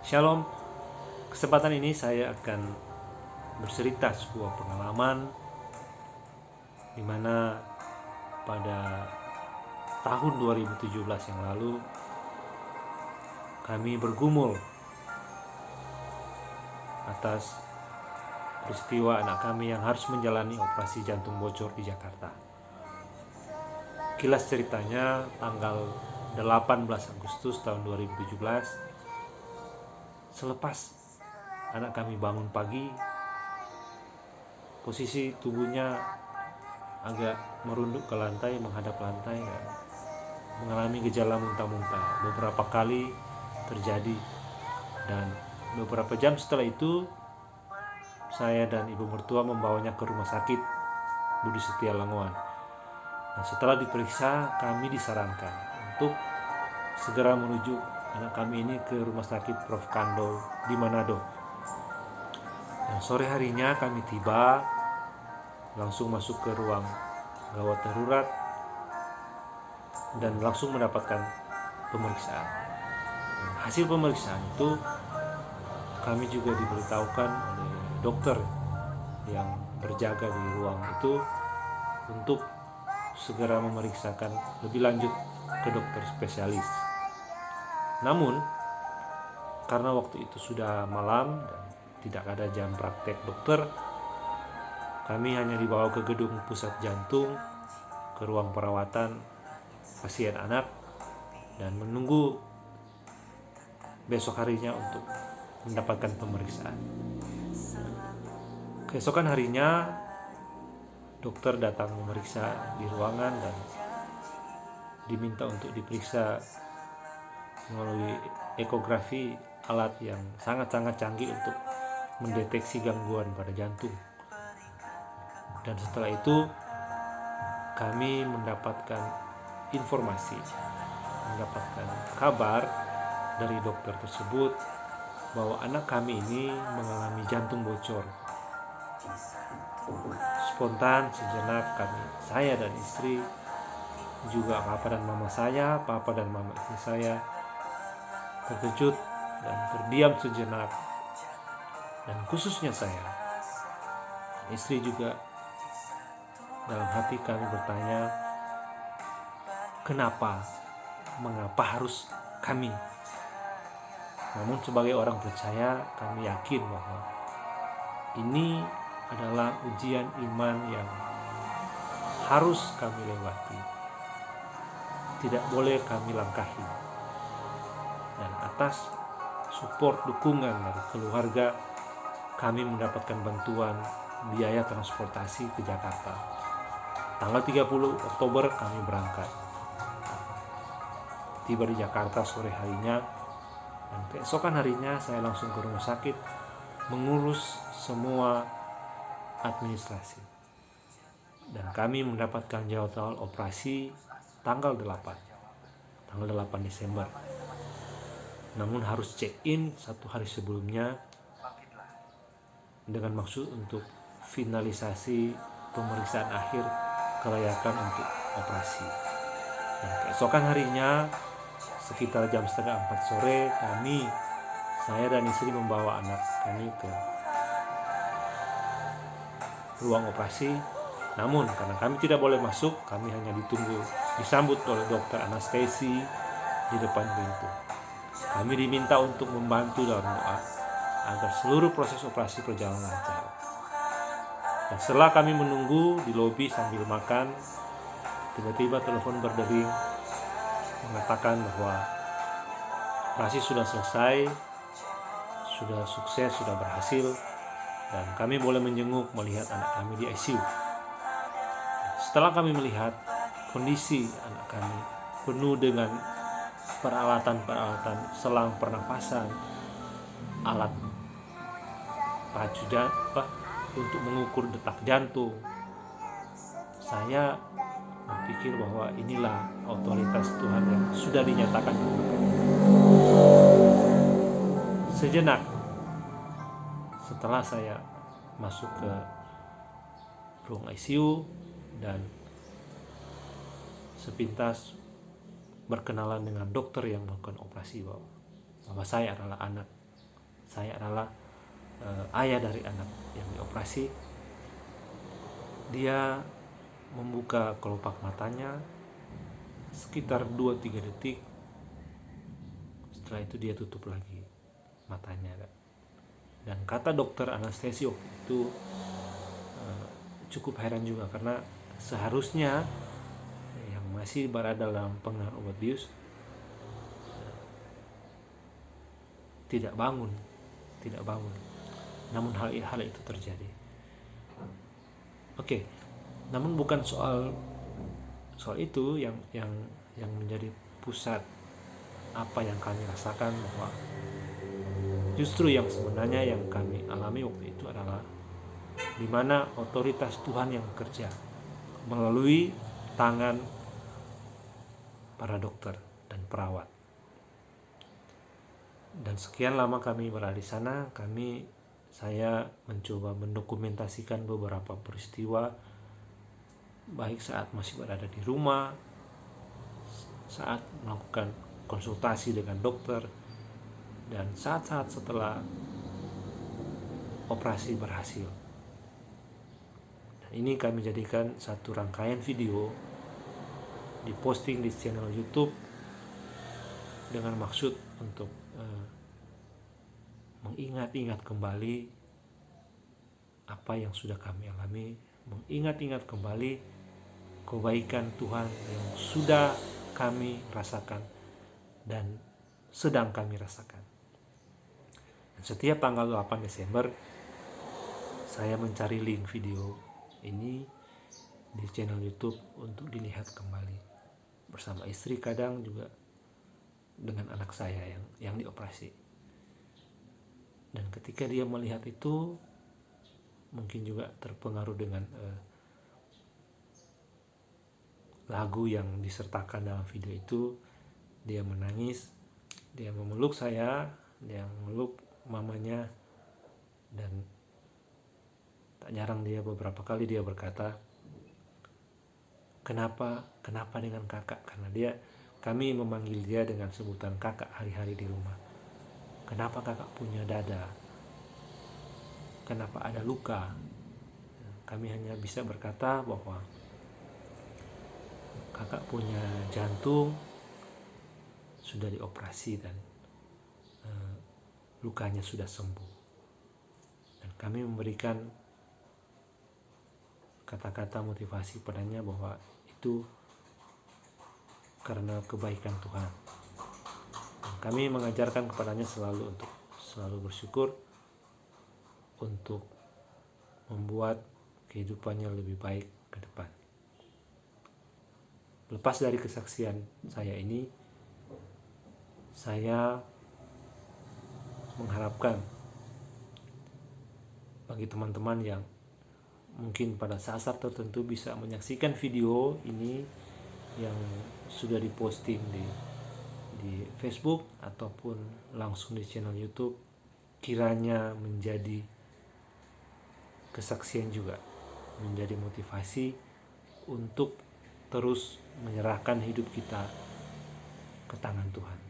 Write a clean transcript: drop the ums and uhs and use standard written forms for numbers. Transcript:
Shalom, kesempatan ini saya akan bercerita sebuah pengalaman di mana pada tahun 2017 yang lalu kami bergumul atas peristiwa anak kami yang harus menjalani operasi jantung bocor di Jakarta. Kilas ceritanya, tanggal 18 Agustus tahun 2017, selepas anak kami bangun pagi, posisi tubuhnya agak merunduk ke lantai, menghadap lantai, mengalami gejala muntah-muntah. Beberapa kali terjadi, dan beberapa jam setelah itu saya dan ibu mertua membawanya ke rumah sakit Budi Setia Langowan. Dan setelah diperiksa, kami disarankan untuk segera menuju anak kami ini ke rumah sakit Prof. Kando di Manado. Dan sore harinya kami tiba, langsung masuk ke ruang gawat darurat dan langsung mendapatkan pemeriksaan. Hasil pemeriksaan itu kami juga diberitahukan oleh dokter yang berjaga di ruang itu untuk segera memeriksakan lebih lanjut ke dokter spesialis. Namun karena waktu itu sudah malam dan tidak ada jam praktek dokter, kami hanya dibawa ke gedung pusat jantung, ke ruang perawatan pasien anak, dan menunggu besok harinya untuk mendapatkan pemeriksaan. Keesokan harinya dokter datang memeriksa di ruangan dan diminta untuk diperiksa melalui ekografi, alat yang sangat-sangat canggih untuk mendeteksi gangguan pada jantung. Dan setelah itu kami mendapatkan informasi, mendapatkan kabar dari dokter tersebut bahwa anak kami ini mengalami jantung bocor. Spontan sejenak saya dan istri, juga papa dan mama istri saya terkejut dan terdiam sejenak, dan khususnya saya, istri juga dalam hati kami bertanya, mengapa harus kami? Namun sebagai orang percaya, kami yakin bahwa ini adalah ujian iman yang harus kami lewati, tidak boleh kami langkahi. Dan atas support dukungan dari keluarga, kami mendapatkan bantuan biaya transportasi ke Jakarta. Tanggal 30 Oktober kami berangkat. Tiba di Jakarta sore harinya, dan keesokan harinya saya langsung ke rumah sakit mengurus semua administrasi. Dan kami mendapatkan jadwal operasi tanggal 8 Desember. Namun harus check-in 1 hari sebelumnya dengan maksud untuk finalisasi pemeriksaan akhir kelayakan untuk operasi. Dan keesokan harinya sekitar jam 3:30 sore, saya dan istri membawa anak kami ke ruang operasi. Namun karena kami tidak boleh masuk, kami hanya disambut oleh dokter anestesi di depan pintu. Kami diminta untuk membantu dalam doa agar seluruh proses operasi berjalan lancar. Dan setelah kami menunggu di lobi sambil makan, tiba-tiba telepon berdering mengatakan bahwa operasi sudah selesai, sudah sukses, sudah berhasil, dan kami boleh melihat anak kami di ICU. Setelah kami melihat kondisi anak kami penuh dengan peralatan-peralatan selang pernapasan, alat pacu untuk mengukur detak jantung, saya berpikir bahwa inilah otoritas Tuhan yang sudah dinyatakan. Sejenak setelah saya masuk ke ruang ICU dan sepintas berkenalan dengan dokter yang melakukan operasi, bahwa saya adalah anak saya adalah ayah dari anak yang dioperasi. Dia membuka kelopak matanya sekitar 2-3 detik. Setelah itu dia tutup lagi matanya. Dan kata dokter anestesi itu cukup heran juga, karena seharusnya yang masih berada dalam pengaruh obat bius tidak bangun. Namun hal itu terjadi. Oke, namun bukan soal itu yang menjadi pusat apa yang kami rasakan, bahwa justru yang sebenarnya yang kami alami waktu itu adalah di mana otoritas Tuhan yang bekerja melalui tangan para dokter dan perawat. Dan sekian lama kami berada di sana, saya mencoba mendokumentasikan beberapa peristiwa, baik saat masih berada di rumah, saat melakukan konsultasi dengan dokter, dan saat-saat setelah operasi berhasil. Dan ini kami jadikan satu rangkaian video diposting di channel YouTube dengan maksud untuk mengingat-ingat kembali apa yang sudah kami alami, mengingat-ingat kembali kebaikan Tuhan yang sudah kami rasakan dan sedang kami rasakan. Dan setiap tanggal 8 Desember saya mencari link video ini di channel YouTube untuk dilihat kembali bersama istri, kadang juga dengan anak saya yang dioperasi. Dan ketika dia melihat itu, mungkin juga terpengaruh dengan lagu yang disertakan dalam video itu, dia menangis, dia memeluk saya, dia memeluk mamanya, dan tak jarang beberapa kali dia berkata, kenapa dengan kakak? Karena kami memanggil dia dengan sebutan kakak hari-hari di rumah. Kenapa kakak punya dada? Kenapa ada luka? Kami hanya bisa berkata bahwa kakak punya jantung sudah dioperasi dan lukanya sudah sembuh. Dan kami memberikan kata-kata motivasi padanya bahwa itu karena kebaikan Tuhan. Dan kami mengajarkan kepadanya untuk selalu bersyukur, untuk membuat kehidupannya lebih baik ke depan. Lepas dari kesaksian saya ini, saya mengharapkan bagi teman-teman yang mungkin pada saat-saat tertentu bisa menyaksikan video ini yang sudah diposting di Facebook ataupun langsung di channel YouTube, kiranya menjadi kesaksian juga, menjadi motivasi untuk terus menyerahkan hidup kita ke tangan Tuhan.